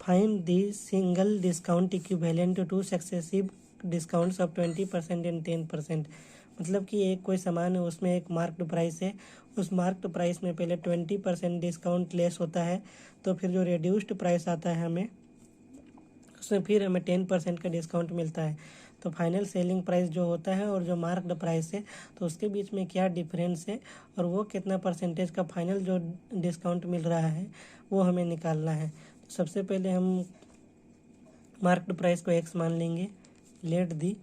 Find the single discount equivalent two successive discounts of 20% and 10%। मतलब कि एक कोई सामान है, उसमें एक मार्क्ड प्राइस है, उस मार्क्ड प्राइस में पहले 20% डिस्काउंट लेस होता है, तो फिर जो रिड्यूस्ड प्राइस आता है हमें, उसमें फिर हमें 10% का डिस्काउंट मिलता है। तो फाइनल सेलिंग प्राइस जो होता है और जो मार्क्ड प्राइस है, तो उसके बीच में क्या डिफरेंस है और वो कितना परसेंटेज का फाइनल जो डिस्काउंट मिल रहा है वो हमें निकालना है। तो सबसे पहले हम मार्क्ड प्राइस को x मान लेंगे। Let the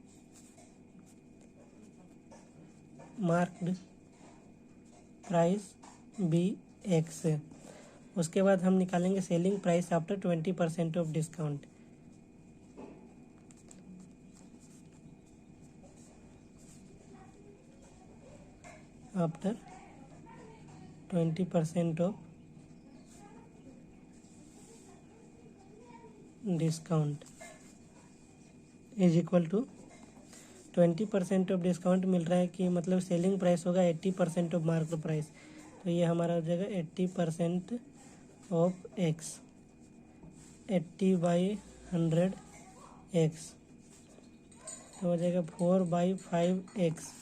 marked price be x। उसके बाद हम निकालेंगे selling price after 20% off discount. After 20% off discount is equal to 20% off discount मिल रहा है कि मतलब सेलिंग प्राइस होगा 80% ऑफ मार्केट प्राइस। तो ये हमारा हो जाएगा 80% ऑफ एक्स, 80/100 एक्स, तो हो जाएगा 4/5x।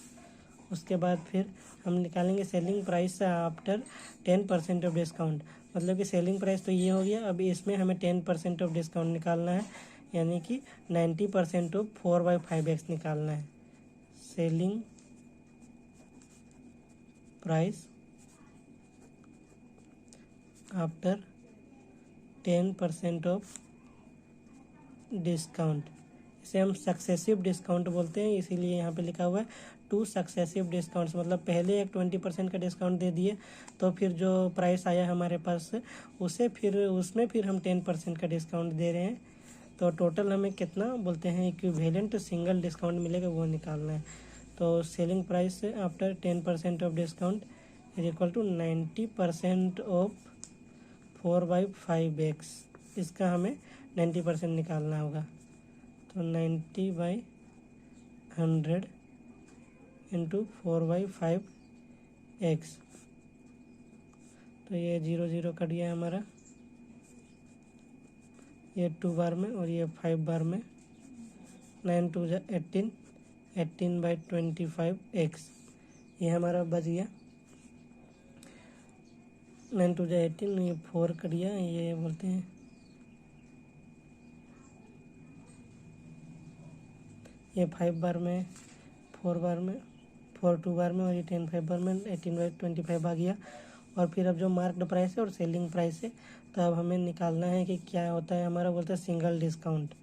उसके बाद फिर हम निकालेंगे selling price after 10% of discount. मतलब कि सेलिंग प्राइस तो ये हो गया, अब इसमें हमें 10% ऑफ डिस्काउंट निकालना है, यानी कि 90% ऑफ 4/5x निकालना है। Selling price after 10% of discount, इसे हम सक्सेसिव डिस्काउंट बोलते हैं, इसीलिए यहाँ पे लिखा हुआ है 2 सक्सेसिव डिस्काउंट्स। मतलब पहले एक 20% का डिस्काउंट दे दिए, तो फिर जो प्राइस आया हमारे पास उसे फिर उसमें फिर हम 10% का डिस्काउंट दे रहे हैं। तो टोटल हमें कितना बोलते हैं इक्विवेलेंट सिंगल डिस्काउंट मिलेगा वो निकालना है। तो selling price after 10% of discount is equal to 90% of 4/5x। इसका हमें 90% निकालना होगा। तो 90/100 इंटू 4/5x। तो ये 0 0 कट गया हमारा, ये 2 बार में और ये 5 बार में। 9 2 18, 18/25x ये हमारा बच गया। 9 2 18, ये 4 कट गया, ये बोलते हैं ये 5 बार में, 4 बार में, 4 2 बार में और ये 10 5 बार में, 18/25 आ गया। और फिर अब जो मार्क्ड प्राइस है और सेलिंग प्राइस है, तो अब हमें निकालना है कि क्या होता है हमारा, बोलता है सिंगल डिस्काउंट।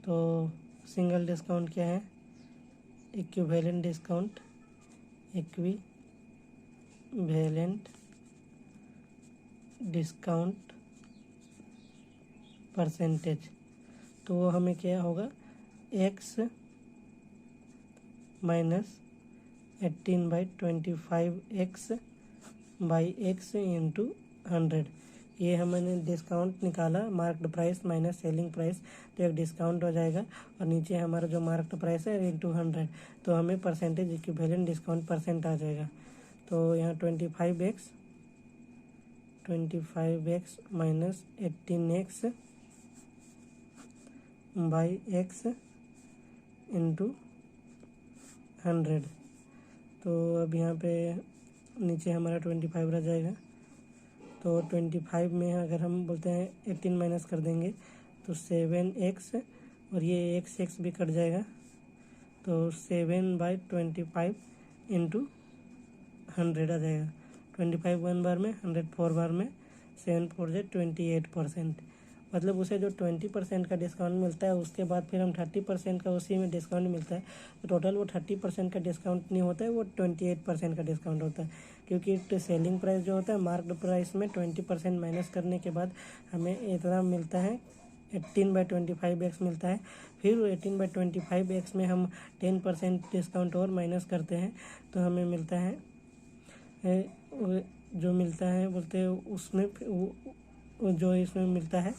तो सिंगल डिस्काउंट क्या है, equivalent discount, equivalent discount percentage. तो वो हमें क्या होगा, x माइनस 18/25x/x इंटू 100। ये हमने डिस्काउंट निकाला, marked price minus selling price, तो एक डिस्काउंट हो जाएगा और नीचे हमारा जो मार्क्ड प्राइस है इंटू 100, तो हमें परसेंटेज इक्विवेलेंट डिस्काउंट परसेंट आ जाएगा। तो यहाँ 25x माइनस 18x/x इंटू 100। तो अब यहाँ पे नीचे हमारा 25 रह जाएगा। तो 25 में अगर हम बोलते हैं 18 माइनस कर देंगे तो 7x और ये x भी कट जाएगा। तो 7/25 इंटू 100 आ जाएगा। 25 1 बार में, 100 4 बार में, 7 4 28%। मतलब उसे जो 20% का डिस्काउंट मिलता है, उसके बाद फिर हम 30% का उसी में डिस्काउंट मिलता है। तो टोटल वो 30% का डिस्काउंट नहीं होता है, वो 28% का डिस्काउंट होता है। क्योंकि सेलिंग प्राइस जो होता है मार्क्ड प्राइस में 20% माइनस करने के बाद हमें इतना मिलता है, 18/25x मिलता है। फिर 18/25x में हम 10% डिस्काउंट और माइनस करते हैं, तो हमें मिलता है जो मिलता है बोलते हैं उसमें जो इसमें मिलता है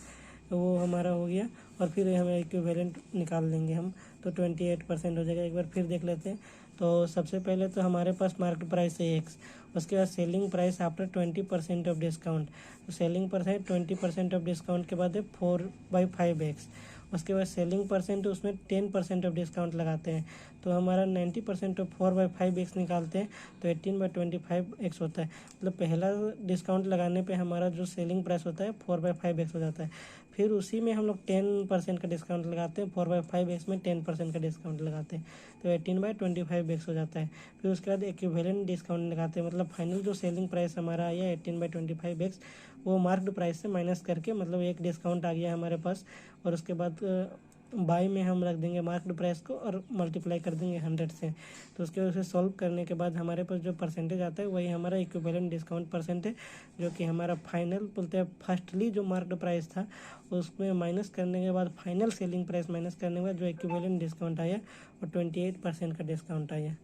वो हमारा हो गया और फिर हमें इक्विवेलेंट निकाल लेंगे हम, तो 28% हो जाएगा। एक बार फिर देख लेते हैं। तो सबसे पहले तो हमारे पास मार्केट प्राइस है एक्स, उसके बाद selling price after 20% off discount, तो सेलिंग प्राइस 20% ऑफ डिस्काउंट के बाद है 4/5x, उसके बाद सेलिंग परसेंट उसमें 10% ऑफ डिस्काउंट लगाते हैं, तो हमारा 90% ऑफ 4/5x निकालते हैं, तो 18/25x होता है। मतलब पहला डिस्काउंट लगाने पे हमारा जो सेलिंग प्राइस होता है 4/5x हो जाता है। फिर उसी में हम लोग 10% का डिस्काउंट लगाते हैं, 4/5x में 10% का डिस्काउंट लगाते हैं, तो 18/25x हो जाता है। फिर उसके बाद इक्विवेलेंट डिस्काउंट लगाते हैं, मतलब फाइनल जो सेलिंग प्राइस हमारा आया 18/25x, वो मार्क्ड प्राइस से माइनस करके, मतलब एक डिस्काउंट आ गया हमारे पास, और उसके बाद बाई में हम रख देंगे मार्क्ड प्राइस को और मल्टीप्लाई कर देंगे 100 से। तो उसके वजह से सॉल्व करने के बाद हमारे पास जो परसेंटेज आता है वही हमारा इक्विवेलेंट डिस्काउंट परसेंट है, जो कि हमारा फाइनल बोलते हैं फर्स्टली जो मार्क्ड प्राइस था उसमें माइनस करने के बाद फाइनल सेलिंग प्राइस माइनस करने के बाद जो इक्विवेलेंट डिस्काउंट आया वो 28% का डिस्काउंट आया।